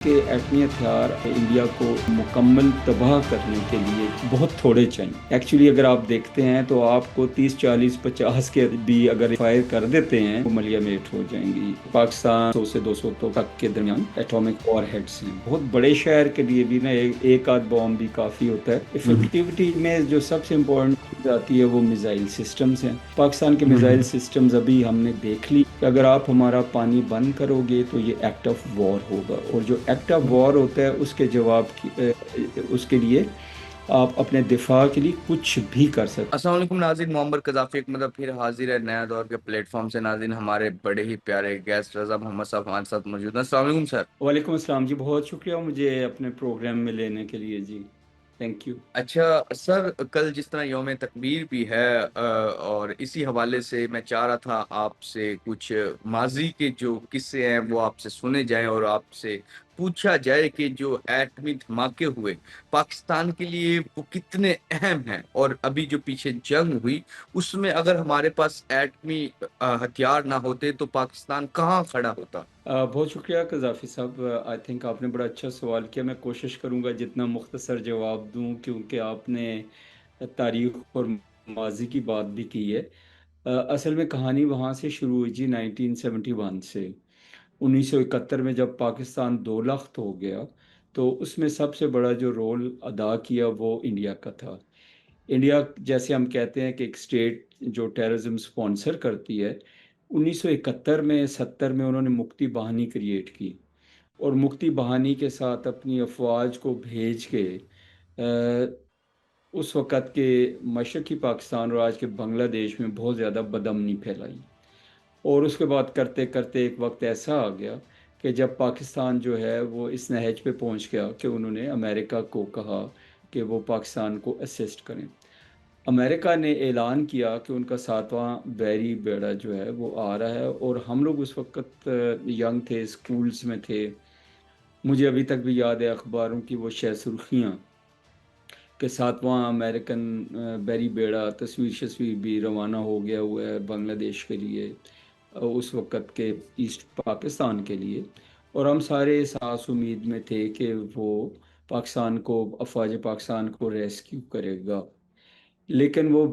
کہ ایٹمی ہتھیار انڈیا کو مکمل تباہ کرنے کے لیے بہت تھوڑے چاہیے. ایکچولی اگر آپ دیکھتے ہیں تو آپ کو 30 40 50 کے بھی اگر فائر کر دیتے ہیں وہ ملیا میٹ ہو جائیں گی. پاکستان 100 سے 200 تک کے درمیان ایٹامک وار ہیڈس ہیں. بہت بڑے شہر کے لیے بھی نا ایک آدھ بام بھی کافی ہوتا ہے. افیکٹیوٹی میں جو سب سے امپورٹنٹ چیز آتی ہے وہ میزائل سسٹمز ہیں. پاکستان کے میزائل سسٹمز ابھی ہم نے دیکھ لی کہ اگر آپ ہمارا پانی بند کرو گے تو یہ ایکٹ آف وار ہوگا، اور جو ایکٹ آف وار ہوتا ہے اس کے جواب اس کے لیے آپ اپنے دفاع کے لیے کچھ بھی کر سکتے. السلام علیکم ناظرین، محمد قذافی ایک مطلب پھر حاضر ہے نیا دور کے پلیٹ فارم سے. ناظرین، ہمارے بڑے ہی پیارے گیسٹ رضا محمد صاحب ہمارے ساتھ موجود ہیں. السلام علیکم سر. وعلیکم السلام جی، بہت شکریہ مجھے اپنے پروگرام میں لینے کے لیے جی، تھینک یو. اچھا سر، کل جس طرح یوم تکبیر بھی ہے اور اسی حوالے سے میں چاہ رہا تھا آپ سے کچھ ماضی کے جو قصے ہیں وہ آپ سے سنے جائیں اور آپ سے پوچھا جائے کہ جو ایٹمی دھماکے ہوئے پاکستان کے لیے وہ کتنے اہم ہیں، اور ابھی جو پیچھے جنگ ہوئی اس میں اگر ہمارے پاس ایٹمی ہتھیار نہ ہوتے تو پاکستان کہاں کھڑا ہوتا؟ بہت شکریہ قذافی صاحب. آئی تھنک آپ نے بڑا اچھا سوال کیا. میں کوشش کروں گا جتنا مختصر جواب دوں، کیونکہ آپ نے تاریخ اور ماضی کی بات بھی کی ہے. اصل میں کہانی وہاں سے شروع ہوئی جی 1971 سے. 1971 میں جب پاکستان دو لخت ہو گیا تو اس میں سب سے بڑا جو رول ادا کیا وہ انڈیا کا تھا. انڈیا جیسے ہم کہتے ہیں کہ ایک اسٹیٹ جو ٹیررزم سپانسر کرتی ہے، 1971 میں 70 میں انہوں نے مکتی باہنی کریٹ کی، اور مکتی باہنی کے ساتھ اپنی افواج کو بھیج کے اس وقت کے مشرقی پاکستان اور آج کے بنگلہ دیش میں بہت زیادہ بدامنی پھیلائی. اور اس کے بعد کرتے کرتے ایک وقت ایسا آ گیا کہ جب پاکستان جو ہے وہ اس نہج پہ پہنچ گیا کہ انہوں نے امریکہ کو کہا کہ وہ پاکستان کو اسسٹ کریں. امریکہ نے اعلان کیا کہ ان کا 7واں بحری بیڑا جو ہے وہ آ رہا ہے، اور ہم لوگ اس وقت ینگ تھے، اسکولز میں تھے. مجھے ابھی تک بھی یاد ہے اخباروں کی وہ شہ سرخیاں کہ 7واں امریکن بحری بیڑا تصویر بھی روانہ ہو گیا ہوا ہے بنگلہ دیش کے لیے، اس وقت کے ایسٹ پاکستان کے لیے. اور ہم سارے اس آس امید میں تھے کہ وہ پاکستان کو، افواج پاکستان کو ریسکیو کرے گا. لیکن وہ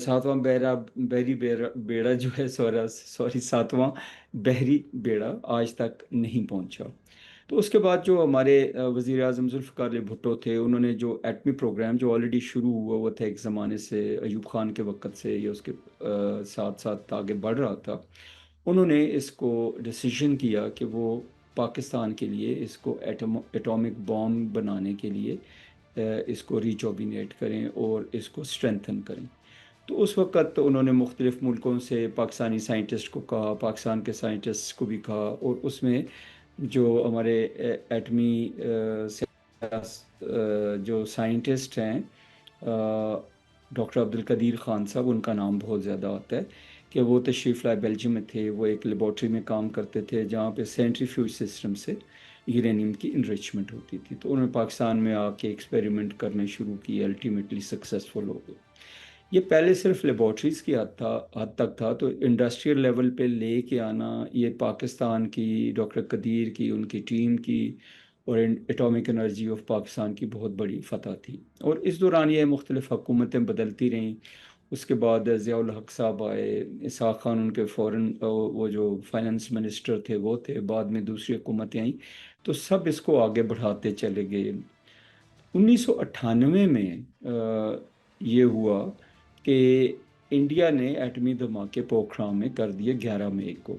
7واں بحری بیڑا جو ہے، سوری 7واں بحری بیڑا آج تک نہیں پہنچا. تو اس کے بعد جو ہمارے وزیر اعظم ذوالفقار علی بھٹو تھے، انہوں نے جو ایٹمی پروگرام جو آلریڈی شروع ہوا وہ تھا ایک زمانے سے، ایوب خان کے وقت سے یا اس کے ساتھ ساتھ آگے بڑھ رہا تھا، انہوں نے اس کو ڈیسیژن کیا کہ وہ پاکستان کے لیے اس کو ایٹامک بام بنانے کے لیے اس کو ریجوبینیٹ کریں اور اس کو اسٹرینتھن کریں. تو اس وقت انہوں نے مختلف ملکوں سے پاکستانی سائنٹسٹ کو کہا، پاکستان کے سائنٹسٹ کو بھی کہا، اور اس میں جو ہمارے ایٹمی جو سائنٹسٹ ہیں، ڈاکٹر عبدالقدیر خان صاحب، ان کا نام بہت زیادہ آتا ہے کہ وہ تشریف لائے بیلجیم میں تھے. وہ ایک لیبارٹری میں کام کرتے تھے جہاں پہ سینٹریفیوج سسٹم سے یورینیم کی انریچمنٹ ہوتی تھی. تو انہوں نے پاکستان میں آ کے ایکسپیریمنٹ کرنے شروع کی، الٹیمیٹلی سکسیسفل ہو گئے. یہ پہلے صرف لیبارٹریز کی حد تک تھا، تو انڈسٹریل لیول پہ لے کے آنا یہ پاکستان کی، ڈاکٹر قدیر کی، ان کی ٹیم کی اور ایٹامک انرجی آف پاکستان کی بہت بڑی فتح تھی. اور اس دوران یہ مختلف حکومتیں بدلتی رہیں. اس کے بعد ضیاء الحق صاحب آئے، اسحاق خان ان کے فورن وہ جو فائنانس منسٹر تھے وہ تھے، بعد میں دوسری حکومتیں آئیں، تو سب اس کو آگے بڑھاتے چلے گئے. 1998 میں یہ ہوا کہ انڈیا نے ایٹمی دھماکے پوکھرام میں کر دیے 11 مئی کو،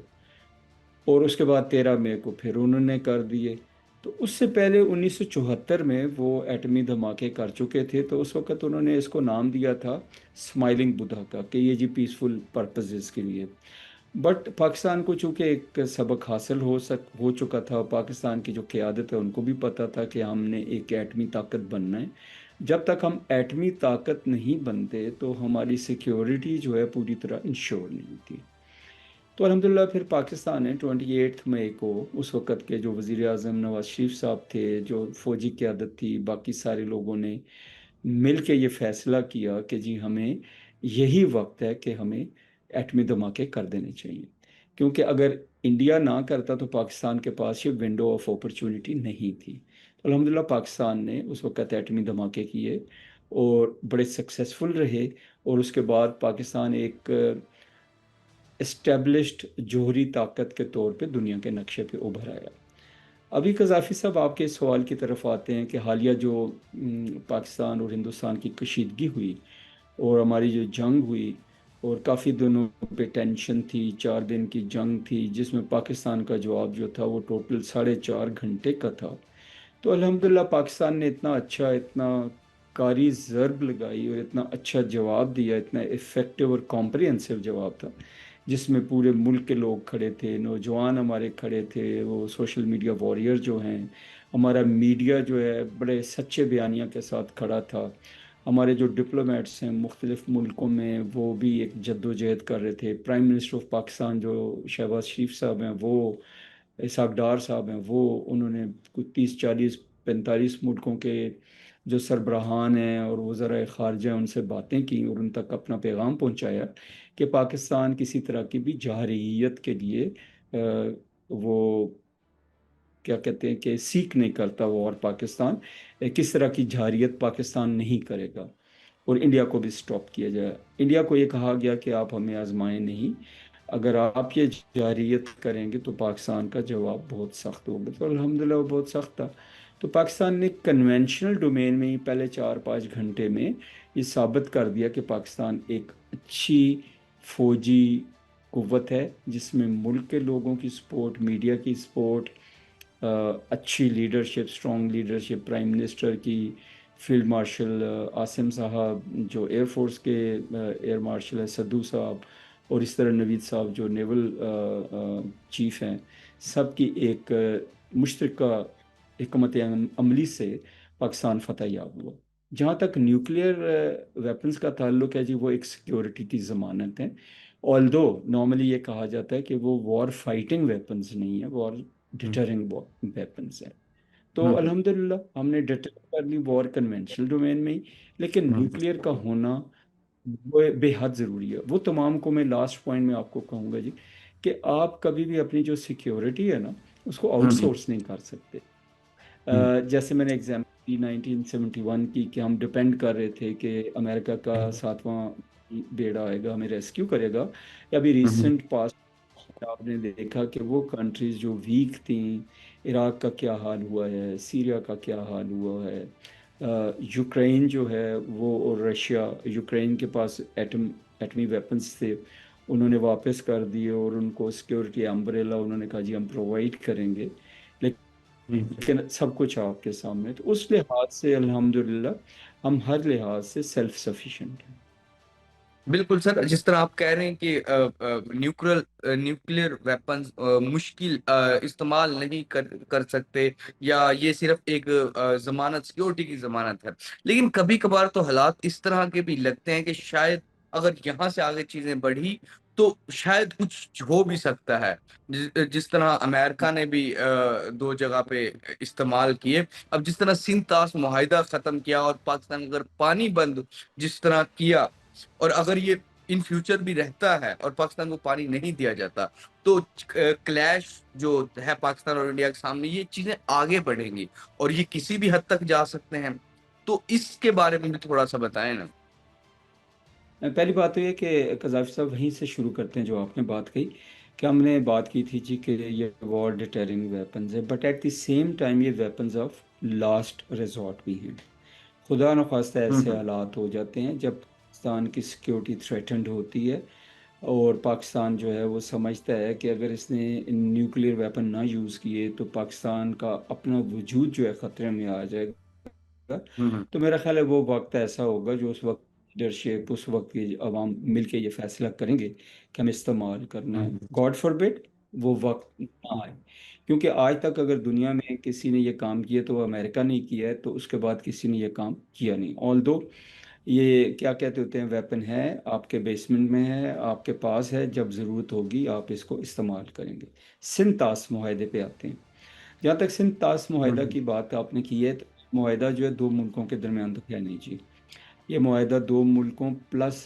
اور اس کے بعد 13 مئی کو پھر انہوں نے کر دیے. تو اس سے پہلے 1974 میں وہ ایٹمی دھماکے کر چکے تھے، تو اس وقت انہوں نے اس کو نام دیا تھا اسمائلنگ بدھا کا، کہ یہ جی پیسفل پرپزز کے لیے. بٹ پاکستان کو چونکہ ایک سبق حاصل ہو چکا تھا، پاکستان کی جو قیادت ہے ان کو بھی پتہ تھا کہ ہم نے ایک ایٹمی طاقت بننا ہے. جب تک ہم ایٹمی طاقت نہیں بنتے تو ہماری سیکیورٹی جو ہے پوری طرح انشور نہیں تھی. تو الحمدللہ پھر پاکستان نے 28 مئی کو، اس وقت کے جو وزیر اعظم نواز شریف صاحب تھے، جو فوجی قیادت تھی، باقی سارے لوگوں نے مل کے یہ فیصلہ کیا کہ جی ہمیں یہی وقت ہے کہ ہمیں ایٹمی دھماکے کر دینے چاہیے. کیونکہ اگر انڈیا نہ کرتا تو پاکستان کے پاس یہ ونڈو آف اپرچونٹی نہیں تھی. تو الحمدللہ پاکستان نے اس وقت ایٹمی دھماکے کیے اور بڑے سکسیسفل رہے، اور اس کے بعد پاکستان ایک اسٹیبلشڈ جوہری طاقت کے طور پہ دنیا کے نقشے پہ ابھر آیا. ابھی قذافی صاحب آپ کے سوال کی طرف آتے ہیں کہ حالیہ جو پاکستان اور ہندوستان کی کشیدگی ہوئی اور ہماری جو جنگ ہوئی، اور کافی دنوں پہ ٹینشن تھی، 4 دن کی جنگ تھی جس میں پاکستان کا جواب جو تھا وہ ٹوٹل 4.5 گھنٹے کا تھا. تو الحمدللہ پاکستان نے اتنا اچھا، اتنا کاری ضرب لگائی اور اتنا اچھا جواب دیا، اتنا افیکٹو اور کمپریہنسو جواب تھا جس میں پورے ملک کے لوگ کھڑے تھے، نوجوان ہمارے کھڑے تھے، وہ سوشل میڈیا واریر جو ہیں، ہمارا میڈیا جو ہے بڑے سچے بیانیہ کے ساتھ کھڑا تھا، ہمارے جو ڈپلومیٹس ہیں مختلف ملکوں میں وہ بھی ایک جد و جہد کر رہے تھے. پرائم منسٹر آف پاکستان جو شہباز شریف صاحب ہیں، وہ اسحاق ڈار صاحب ہیں، وہ انہوں نے کچھ 30 40 45 ملکوں کے جو سربراہان ہیں اور وزراء خارجہ ہیں ان سے باتیں کی اور ان تک اپنا پیغام پہنچایا کہ پاکستان کسی طرح کی بھی جارحیت کے لیے وہ کیا کہتے ہیں کہ سیکھ نہیں کرتا وہ، اور پاکستان کس طرح کی جارحیت پاکستان نہیں کرے گا، اور انڈیا کو بھی سٹاپ کیا جائے. انڈیا کو یہ کہا گیا کہ آپ ہمیں آزمائیں نہیں، اگر آپ یہ جارحیت کریں گے تو پاکستان کا جواب بہت سخت ہوگا. تو الحمدللہ وہ بہت سخت تھا. تو پاکستان نے کنونشنل ڈومین میں ہی پہلے 4 5 گھنٹے میں یہ ثابت کر دیا کہ پاکستان ایک اچھی فوجی قوت ہے جس میں ملک کے لوگوں کی سپورٹ، میڈیا کی سپورٹ، اچھی leadership, strong leadership prime minister کی، فیلڈ مارشل عاصم صاحب جو ایئر فورس کے ایئر مارشل ہے، سدھو صاحب، اور اس طرح نوید صاحب جو نیول چیف ہیں، سب کی ایک مشترکہ حکمت عملی سے پاکستان فتح یاب ہوا. جہاں تک نیوکلیئر ویپنز کا تعلق ہے جی، وہ ایک سیکیورٹی کی ضمانت ہے. آلدو نارملی یہ کہا جاتا ہے کہ وہ وار فائٹنگ ویپنز نہیں ہے، وار ڈیٹرنگ ویپنز ہے. تو الحمدللہ ہم نے ڈیٹر کر لی وار کنونشنل ڈومین میں ہی، لیکن نیوکلیئر کا ہونا وہ بے حد ضروری ہے. وہ تمام کو میں لاسٹ پوائنٹ میں آپ کو کہوں گا جی کہ آپ کبھی بھی اپنی جو سیکیورٹی ہے نا اس کو آؤٹ سورس نہیں کر سکتے. جیسے میں نے ایگزامپل دی 1971 کی کہ ہم ڈپینڈ کر رہے تھے کہ امریکہ کا 7واں بیڑا آئے گا ہمیں ریسکیو کرے گا. یا ابھی ریسنٹ پاسٹ آپ نے دیکھا کہ وہ کنٹریز جو ویک تھیں، عراق کا کیا حال ہوا ہے، سیریا کا کیا حال ہوا ہے، یوکرین جو ہے وہ، اور رشیا، یوکرین کے پاس ایٹمی ویپنز تھے، انہوں نے واپس کر دیے اور ان کو سیکیورٹی امبریلا انہوں نے کہا جی ہم پرووائڈ کریں گے، لیکن سب کچھ آپ کے سامنے. تو اس لحاظ سے الحمدللہ ہم ہر لحاظ سے سیلف سفیشینٹ ہیں. بالکل سر، جس طرح آپ کہہ رہے ہیں کہ نیوکلیئر ویپنز مشکل استعمال نہیں کر سکتے، یا یہ صرف ایک ضمانت، سیکیورٹی کی ضمانت ہے، لیکن کبھی کبھار تو حالات اس طرح کے بھی لگتے ہیں کہ شاید اگر یہاں سے آگے چیزیں بڑھی تو شاید کچھ ہو بھی سکتا ہے. جس طرح امریکہ نے بھی 2 جگہ پہ استعمال کیے. اب جس طرح سندھ طاس معاہدہ ختم کیا اور پاکستان اگر پانی بند جس طرح کیا، اور اگر یہ ان فیوچر بھی رہتا ہے اور پاکستان کو پانی نہیں دیا جاتا، تو کلیش جو ہے پاکستان اور انڈیا کے سامنے، یہ چیزیں آگے بڑھیں گی اور یہ کسی بھی حد تک جا سکتے ہیں. تو اس کے بارے میں بھی تھوڑا سا بتائیں نا. پہلی بات تو یہ کہ قذافی صاحب وہیں سے شروع کرتے ہیں جو آپ نے بات کہی کہ ہم نے بات کی تھی جی کہ یہ وار ڈیٹرنگ ویپنز ہے، but at the same time یہ ویپنز آف لاسٹ ریزورٹ بھی ہیں. خدا نخواستہ ایسے حالات ہو جاتے ہیں جب پاکستان کی سیکیورٹی تھریٹنڈ ہوتی ہے اور پاکستان جو ہے وہ سمجھتا ہے کہ اگر اس نے نیوکلیئر ویپن نہ یوز کیے تو پاکستان کا اپنا وجود جو ہے خطرے میں آ جائے گا. تو میرا خیال ہے وہ وقت ایسا ہوگا جو اس وقت لیڈرشپ، اس وقت کی عوام مل کے یہ فیصلہ کریں گے کہ ہم استعمال کرنا ہے. گاڈ فاربڈ وہ وقت نہ آئے، کیونکہ آج تک اگر دنیا میں کسی نے یہ کام کیا تو وہ امریکہ نے کیا ہے، تو اس کے بعد کسی نے یہ کام کیا نہیں. آلدو یہ کیا کہتے ہوتے ہیں ویپن ہے آپ کے بیسمنٹ میں ہے، آپ کے پاس ہے، جب ضرورت ہوگی آپ اس کو استعمال کریں گے. سندھ طاس معاہدے پہ آتے ہیں. جہاں تک سندھ طاس معاہدہ کی بات آپ نے کی ہے تو معاہدہ جو ہے 2 ملکوں کے درمیان تو ہے نہیں جی. یہ معاہدہ 2 ملکوں پلس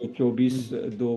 2